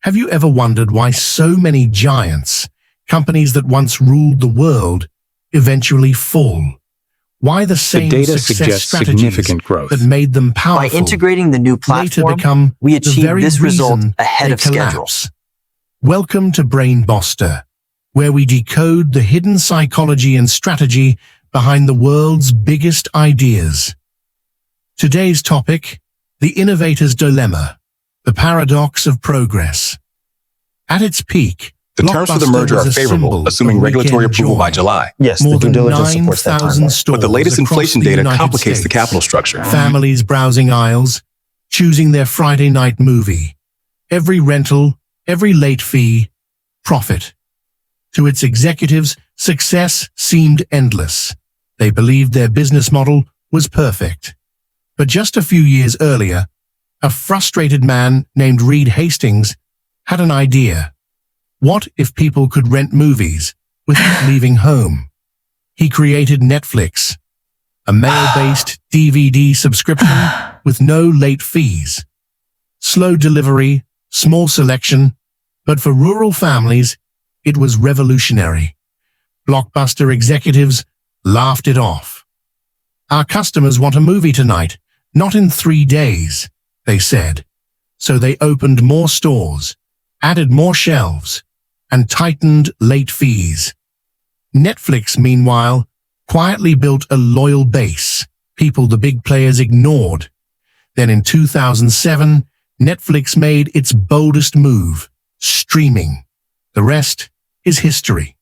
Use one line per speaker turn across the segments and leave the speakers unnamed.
Have you ever wondered why so many giants, companies that once ruled the world, eventually fall? Why the same
data
success
suggests
strategies
significant growth.
that made them powerful
By integrating the new
later
platform,
become
we
the
achieved
very
this result
reason
ahead
they
of schedule.
collapse? Welcome to BrainBoster, where we decode the hidden psychology and strategy behind the world's biggest ideas. Today's topic: the innovator's dilemma, the paradox of progress. At its peak,
The terms for the
Blockbuster
merger
was
are
a
favorable,
symbol
assuming
of
regulatory
weekend
approval by
joy.
July.
Yes,
More
the due
than
diligence supports that
9,000
timeline.
stores
But the latest
across
inflation
the
data
United
complicates the
States.
capital structure.
Families browsing aisles, choosing their Friday night movie. Every rental, every late fee, profit. To its executives, success seemed endless. They believed their business model was perfect. But just a few years earlier, a frustrated man named Reed Hastings had an idea. What if people could rent movies without leaving home? He created Netflix, a mail-based DVD subscription with no late fees. Slow delivery, small selection, but for rural families, it was revolutionary. Blockbuster executives laughed it off. Our customers want a movie tonight, not in 3 days, they said. So they opened more stores, added more shelves, and tightened late fees. Netflix, meanwhile, quietly built a loyal base, people the big players ignored. Then in 2007, Netflix made its boldest move, streaming. The rest is history.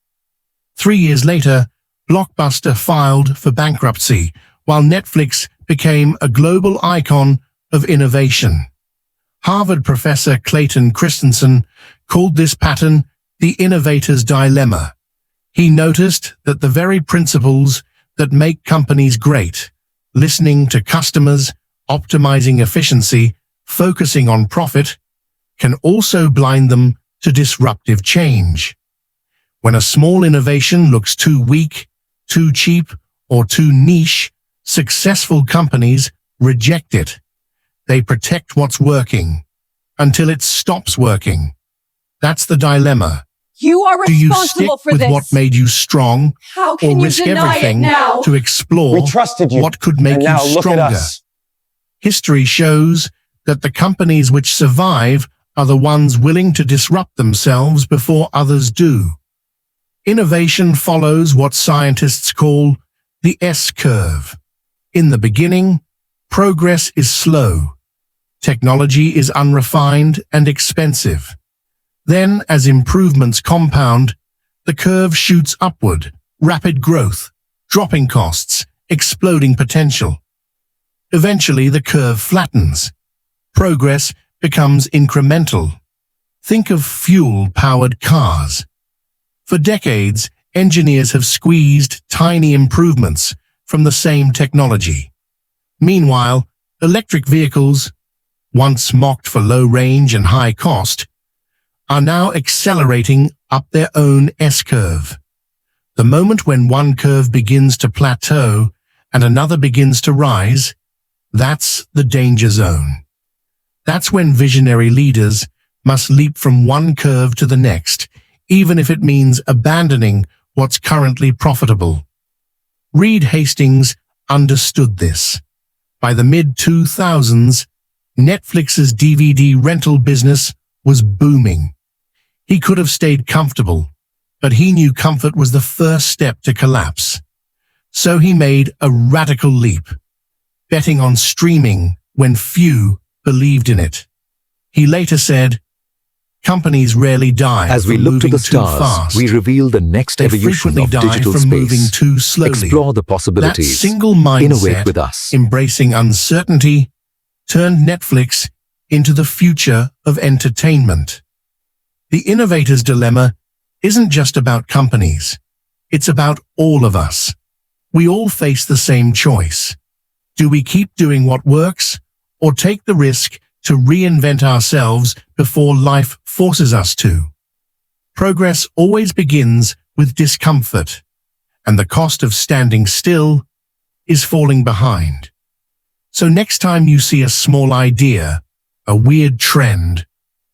3 years later, Blockbuster filed for bankruptcy, while Netflix became a global icon of innovation. Harvard professor Clayton Christensen called this pattern the innovator's dilemma. He noticed that the very principles that make companies great, listening to customers, optimizing efficiency, focusing on profit, can also blind them to disruptive change. When a small innovation looks too weak, too cheap, or too niche, successful companies reject it. They protect what's working until it stops working. That's the dilemma.
You are
Do you
responsible
stick
for
with
this.
what made you strong,
How
or
can you
risk
deny it
everything
now?
to explore
We trusted you,
what could make
and
you
now look at
stronger?
us.
History shows that the companies which survive are the ones willing to disrupt themselves before others do. Innovation follows what scientists call the S-curve. In the beginning, progress is slow. Technology is unrefined and expensive. Then, as improvements compound, the curve shoots upward, rapid growth, dropping costs, exploding potential. Eventually, the curve flattens. Progress becomes incremental. Think of fuel-powered cars. For decades, engineers have squeezed tiny improvements from the same technology. Meanwhile, electric vehicles, once mocked for low range and high cost, are now accelerating up their own S-curve. The moment when one curve begins to plateau and another begins to rise, that's the danger zone. That's when visionary leaders must leap from one curve to the next, even if it means abandoning what's currently profitable. Reed Hastings understood this. By the mid-2000s, Netflix's DVD rental business was booming. He could have stayed comfortable, but he knew comfort was the first step to collapse. So he made a radical leap, betting on streaming when few believed in it. He later said, "Companies rarely die
As we
from
look to
moving
the
too
stars,
fast.
we reveal the next
They
evolution
frequently
of
die
digital
from moving
space.
too slowly."
Explore the
That
possibilities.
single mindset,
Innovate with us.
embracing uncertainty, turned Netflix into the future of entertainment. The innovator's dilemma isn't just about companies. It's about all of us. We all face the same choice. Do we keep doing what works, or take the risk to reinvent ourselves before life forces us to? Progress always begins with discomfort, and the cost of standing still is falling behind. So next time you see a small idea, a weird trend,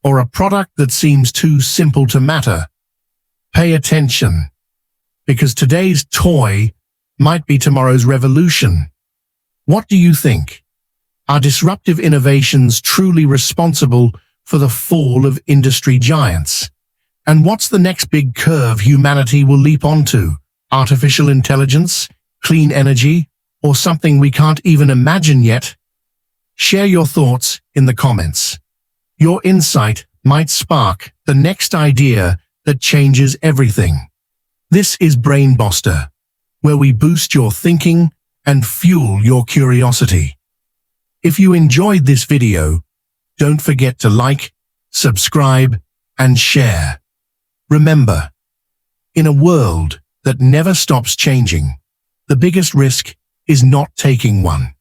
or a product that seems too simple to matter? Pay attention, because today's toy might be tomorrow's revolution. What do you think? Are disruptive innovations truly responsible for the fall of industry giants? And what's the next big curve humanity will leap onto? Artificial intelligence, clean energy, or something we can't even imagine yet? Share your thoughts in the comments. Your insight might spark the next idea that changes everything. This is BrainBoster, where we boost your thinking and fuel your curiosity. If you enjoyed this video, don't forget to like, subscribe, and share. Remember, in a world that never stops changing, the biggest risk is not taking one.